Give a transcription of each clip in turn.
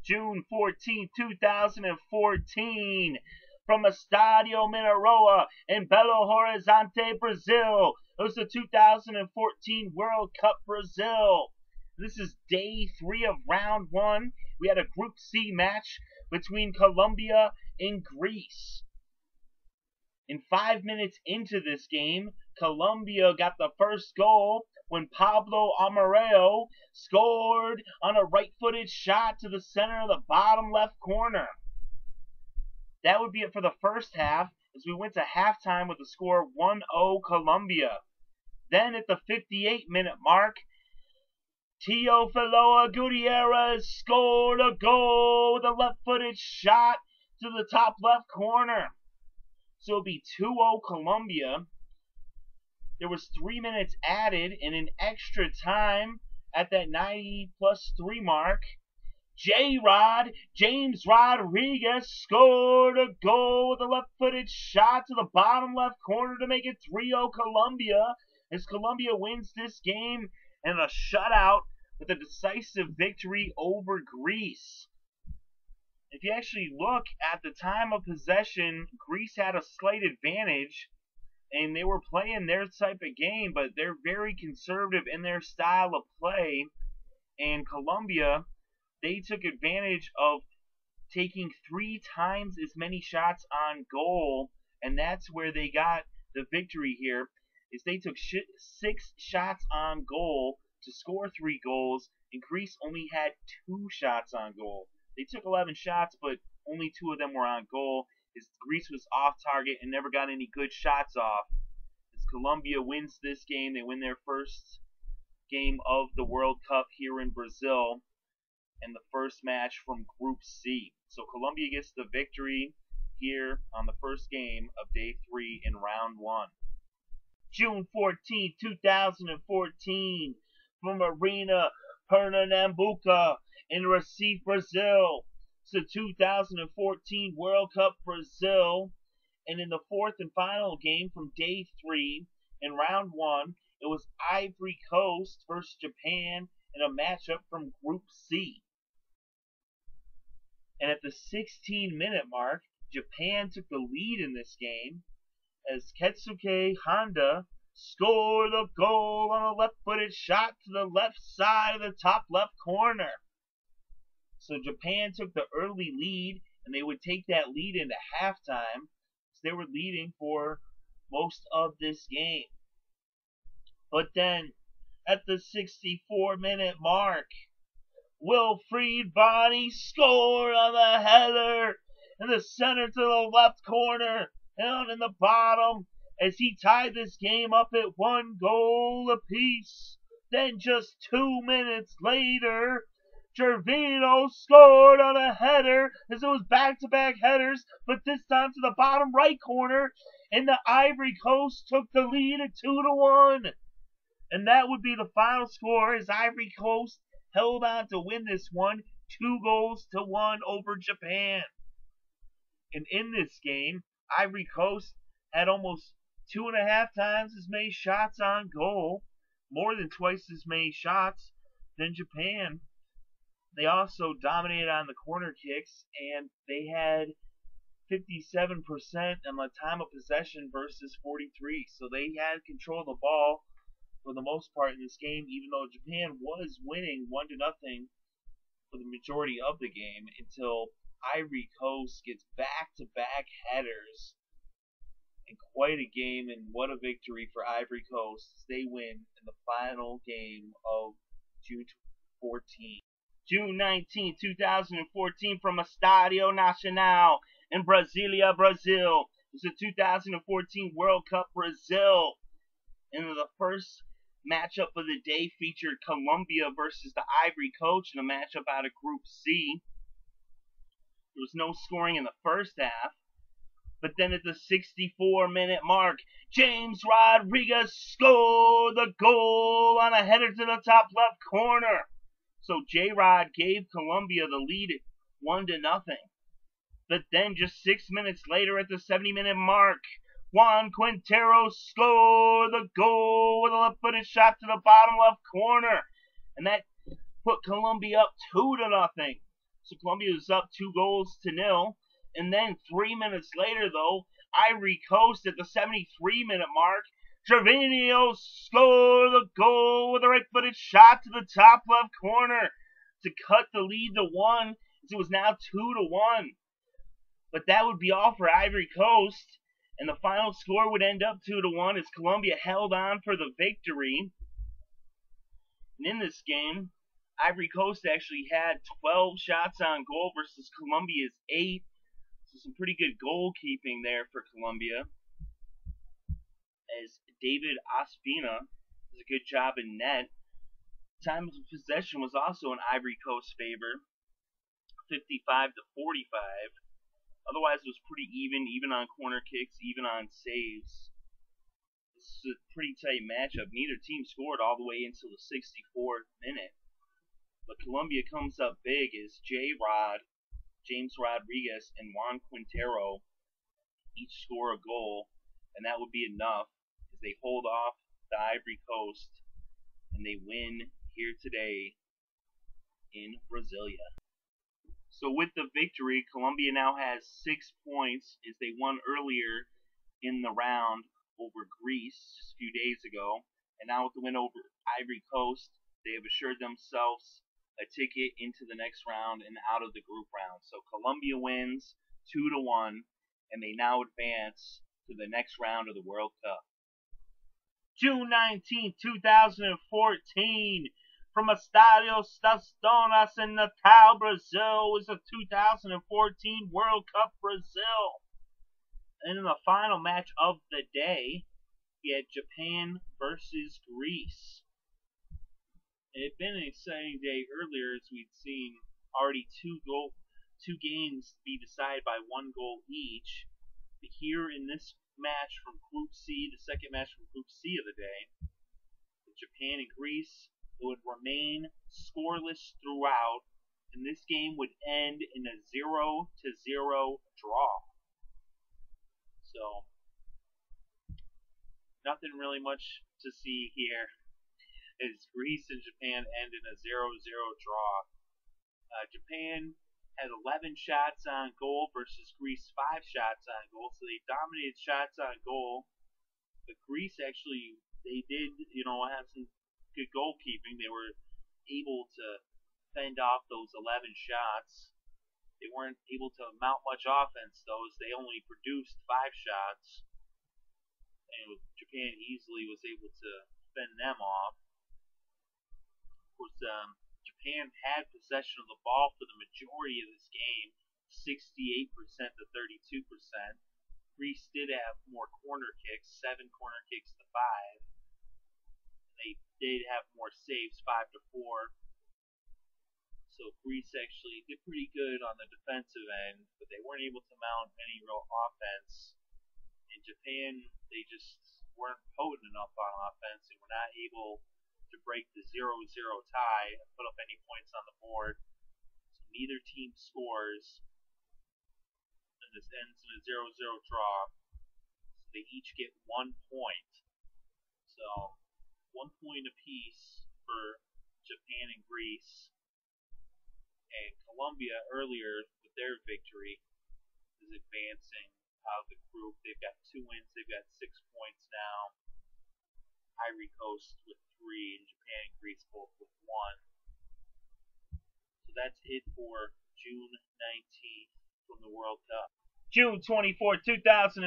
June 14, 2014, from Estadio Mineroa in Belo Horizonte, Brazil. It was the 2014 World Cup Brazil. This is day 3 of round 1. We had a Group C match between Colombia and Greece. In 5 minutes into this game, Colombia got the first goal when Pablo Amareo scored on a right-footed shot to the center of the bottom left corner. That would be it for the first half, as we went to halftime with the score 1-0 Colombia. Then at the 58-minute mark, Teofilo Gutierrez scored a goal with a left-footed shot to the top left corner. So it'll be 2-0 Colombia. There was 3 minutes added in an extra time at that 90+3 mark. James Rodriguez scored a goal with a left-footed shot to the bottom left corner to make it 3-0 Colombia, as Colombia wins this game in a shutout with a decisive victory over Greece. If you actually look at the time of possession, Greece had a slight advantage, and they were playing their type of game, but they're very conservative in their style of play. And Colombia, they took advantage of taking 3 times as many shots on goal, and that's where they got the victory here, is they took 6 shots on goal to score 3 goals, and Greece only had 2 shots on goal. They took 11 shots, but only 2 of them were on goal, as Greece was off target and never got any good shots off. As Colombia wins this game, they win their first game of the World Cup here in Brazil, and the first match from Group C. So Colombia gets the victory here on the first game of day 3 in round 1. June 14, 2014, from Arena Pernambuco in Recife, Brazil. It's the 2014 World Cup Brazil, and in the 4th and final game from day 3 in round 1, it was Ivory Coast versus Japan in a matchup from Group C. And at the 16-minute mark, Japan took the lead in this game as Ketsuke Honda scored a goal on a left-footed shot to the left side of the top left corner. So Japan took the early lead, and they would take that lead into halftime, as they were leading for most of this game. But then, at the 64-minute mark, Wilfried Bony scored on the header in the center to the left corner, down in the bottom, as he tied this game up at 1 goal apiece. Then just 2 minutes later, Gervinho scored on a header, as it was back-to-back headers, but this time to the bottom right corner, and the Ivory Coast took the lead at 2-1. And that would be the final score, as Ivory Coast held on to win this one 2-1 over Japan. And in this game, Ivory Coast had almost 2.5 times as many shots on goal, more than twice as many shots than Japan. They also dominated on the corner kicks, and they had 57% on the time of possession versus 43. So they had control of the ball for the most part in this game, even though Japan was winning 1-0 for the majority of the game, until Ivory Coast gets back-to-back headers. And quite a game, and what a victory for Ivory Coast. They win in the final game of June 14. June 19, 2014, from Estadio Nacional in Brasilia, Brazil. It's the 2014 World Cup Brazil. And the first matchup of the day featured Colombia versus the Ivory Coast in a matchup out of Group C. There was no scoring in the first half. But then at the 64-minute mark, James Rodriguez scored the goal on a header to the top left corner. So J-Rod gave Colombia the lead at 1-0. But then just 6 minutes later at the 70-minute mark, Juan Quintero scored the goal with a left-footed shot to the bottom left corner. And that put Colombia up 2-0. So Colombia was up 2-0. And then 3 minutes later, though, Ivory Coast at the 73-minute mark, Gervinho scored the goal with a right-footed shot to the top left corner to cut the lead to 1, as it was now 2-1. But that would be all for Ivory Coast, and the final score would end up 2-1 as Colombia held on for the victory. And in this game, Ivory Coast actually had 12 shots on goal versus Colombia's 8. So some pretty good goalkeeping there for Colombia, as David Ospina does a good job in net. Time of possession was also in Ivory Coast's favor, 55-45. Otherwise, it was pretty even on corner kicks, even on saves. This is a pretty tight matchup. Neither team scored all the way until the 64th minute. But Colombia comes up big as J-Rod, James Rodriguez, and Juan Quintero each score a goal, and that would be enough as they hold off the Ivory Coast and they win here today in Brasilia. So with the victory, Colombia now has 6 points as they won earlier in the round over Greece just a few days ago. And now with the win over Ivory Coast, they have assured themselves a ticket into the next round and out of the group round. So Colombia wins 2-1, and they now advance to the next round of the World Cup. June 19, 2014. From Estadio das Donas in Natal, Brazil, was the 2014 World Cup Brazil. And in the final match of the day, we had Japan versus Greece. It had been an exciting day earlier, as we'd seen already two games be decided by 1 goal each. But here in this match from Group C, the second match from Group C of the day, with Japan and Greece, it would remain scoreless throughout, and this game would end in a 0-0 draw. So, nothing really much to see here, as Greece and Japan end in a 0-0 draw. Japan had 11 shots on goal versus Greece 5 shots on goal, so they dominated shots on goal. But Greece actually, they did, have some good goalkeeping. They were able to fend off those 11 shots. They weren't able to mount much offense, though, as they only produced 5 shots. And Japan easily was able to fend them off. Of course, Japan had possession of the ball for the majority of this game, 68% to 32%. Greece did have more corner kicks, 7 corner kicks to 5. They did have more saves, 5-4. So Greece actually did pretty good on the defensive end, but they weren't able to mount any real offense. In Japan, they just weren't potent enough on offense and were not able to break the 0-0 tie and put up any points on the board. So neither team scores, and this ends in a 0-0 draw. So they each get 1 point. So 1 point apiece for Japan and Greece. And Colombia earlier with their victory is advancing out of the group. They've got 2 wins. They've got 6 points now. Ivory Coast with 3 and Japan and Greece both with 1. So that's it for June 19th from the World Cup. June 24, 2014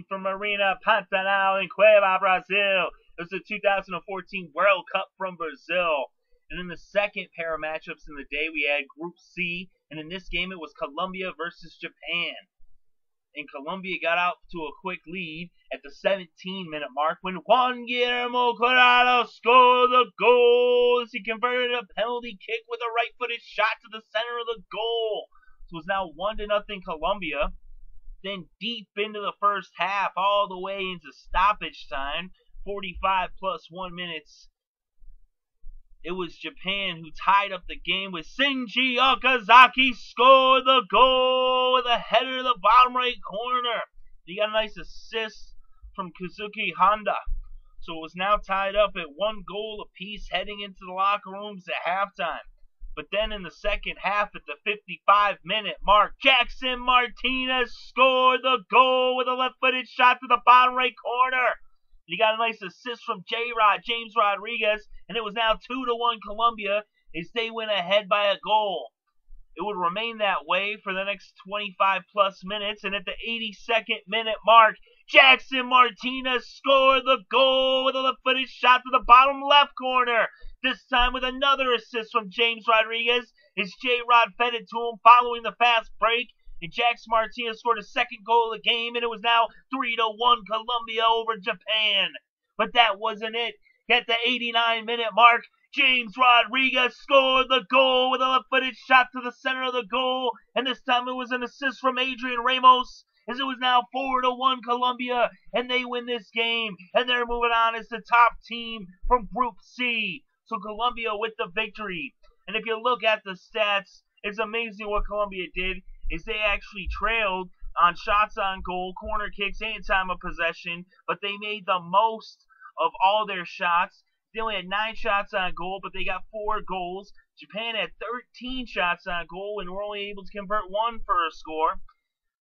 from Marina Pantanal in Cuiabá, Brazil. It was the 2014 World Cup from Brazil. And in the second pair of matchups in the day, we had Group C. And in this game, it was Colombia versus Japan. And Colombia got out to a quick lead at the 17-minute mark when Juan Guillermo Corrado scored the goal as he converted a penalty kick with a right-footed shot to the center of the goal. So it was now 1-0 Colombia. Then deep into the first half, all the way into stoppage time, 45 plus 1 minutes, it was Japan who tied up the game with Shinji Okazaki scored the goal with a header to the bottom right corner. He got a nice assist from Kazuki Honda. So it was now tied up at 1 goal apiece heading into the locker rooms at halftime. But then in the second half, at the 55-minute mark, Jackson Martinez scored the goal with a left-footed shot to the bottom right corner. He got a nice assist from James Rodriguez, and it was now 2-1 Colombia as they went ahead by a goal. It would remain that way for the next 25-plus minutes, and at the 82nd minute mark, Jackson Martinez scored the goal with a left-footed shot to the bottom left corner. This time with another assist from James Rodriguez as J-Rod fed it to him following the fast break. And Jackson Martinez scored a second goal of the game, and it was now 3-1 Colombia over Japan. But that wasn't it. At the 89-minute mark, James Rodriguez scored the goal with a left-footed shot to the center of the goal, and this time it was an assist from Adrian Ramos, as it was now 4-1 Colombia, and they win this game, and they're moving on as the top team from Group C. So Colombia with the victory. And if you look at the stats, it's amazing what Colombia did, is they actually trailed on shots on goal, corner kicks, and time of possession, but they made the most of all their shots. They only had 9 shots on goal, but they got 4 goals. Japan had 13 shots on goal and were only able to convert 1 for a score.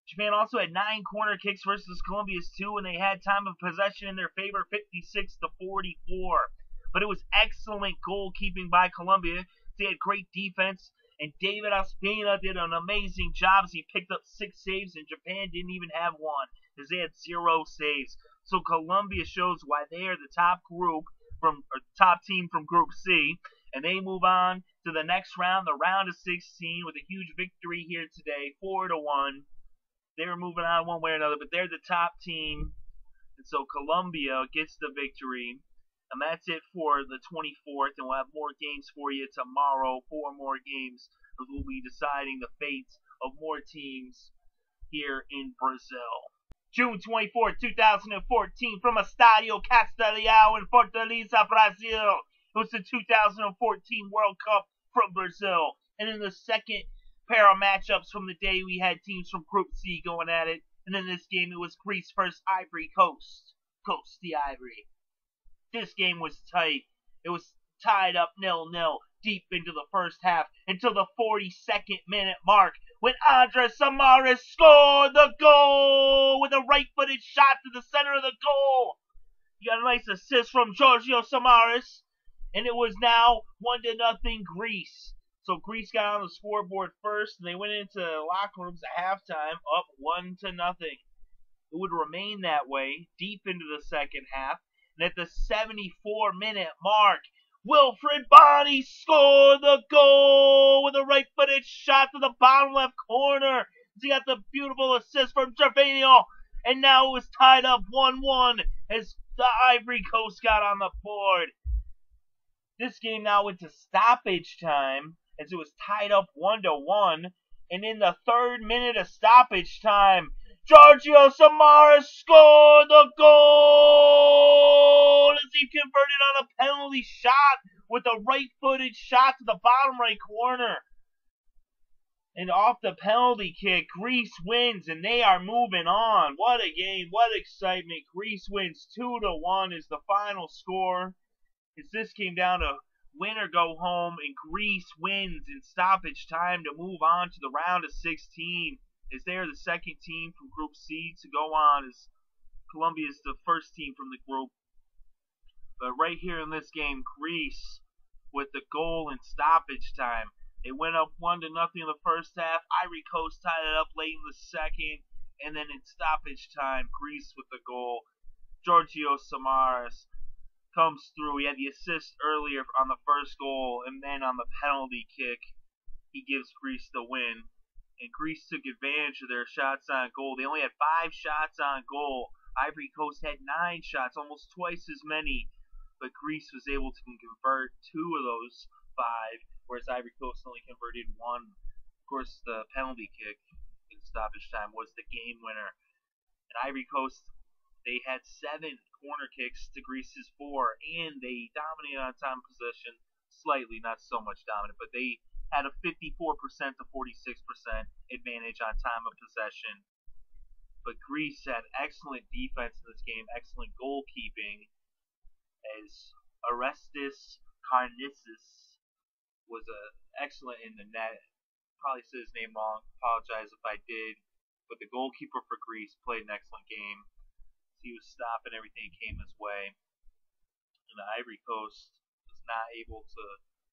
Japan also had 9 corner kicks versus Colombia's 2, and they had time of possession in their favor, 56-44. But it was excellent goalkeeping by Colombia. They had great defense, and David Ospina did an amazing job as he picked up 6 saves, and Japan didn't even have 1, as they had 0 saves. So Colombia shows why they are the top team from Group C, and they move on to the next round, the round of 16, with a huge victory here today, 4-1. They're moving on one way or another, but they're the top team, and so Colombia gets the victory. And that's it for the 24th, and we'll have more games for you tomorrow, 4 more games, as we'll be deciding the fates of more teams here in Brazil. June 24th, 2014, from Estadio Castelao in Fortaleza, Brazil. It was the 2014 World Cup from Brazil. And in the second pair of matchups from the day, we had teams from Group C going at it. And in this game, it was Greece versus Ivory Coast. Coast the Ivory. This game was tight. It was tied up 0-0 deep into the first half until the 42nd minute mark when Andres Samaras scored the goal with a right-footed shot to the center of the goal. You got a nice assist from Giorgio Samaras, and it was now 1-0 Greece. So Greece got on the scoreboard first, and they went into the locker rooms at halftime up 1-0. It would remain that way deep into the second half. And at the 74-minute mark, Wilfred Bonney scored the goal with a right-footed shot to the bottom left corner. He got the beautiful assist from Gervinho, and now it was tied up 1-1 as the Ivory Coast got on the board. This game now went to stoppage time as it was tied up 1-1, and in the 3rd minute of stoppage time, Giorgio Samaras scored the goal as he converted on a penalty shot with a right-footed shot to the bottom right corner. And off the penalty kick, Greece wins, and they are moving on. What a game, what excitement. Greece wins 2-1 is the final score. As this came down to win or go home, and Greece wins in stoppage time to move on to the round of 16. As they are the second team from Group C to go on, as Colombia is the first team from the group. But right here in this game, Greece with the goal in stoppage time. They went up 1-0 in the first half. Ivory Coast tied it up late in the second, and then in stoppage time, Greece with the goal. Giorgio Samaras comes through. He had the assist earlier on the first goal, and then on the penalty kick, he gives Greece the win. And Greece took advantage of their shots on goal. They only had 5 shots on goal. Ivory Coast had 9 shots, almost twice as many. But Greece was able to convert 2 of those 5, whereas Ivory Coast only converted 1. Of course, the penalty kick in stoppage time was the game winner. And Ivory Coast, they had 7 corner kicks to Greece's 4, and they dominated on time possession. Slightly, not so much dominant, but they had a 54% to 46% advantage on time of possession. But Greece had excellent defense in this game, excellent goalkeeping, as Orestes Karnissis was excellent in the net. Probably said his name wrong. Apologize if I did. But the goalkeeper for Greece played an excellent game. He was stopping everything that came his way. And the Ivory Coast was not able to.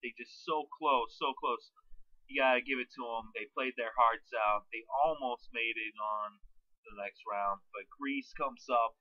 They just so close, so close. You gotta give it to them. They played their hearts out. They almost made it on the next round, but Greece comes up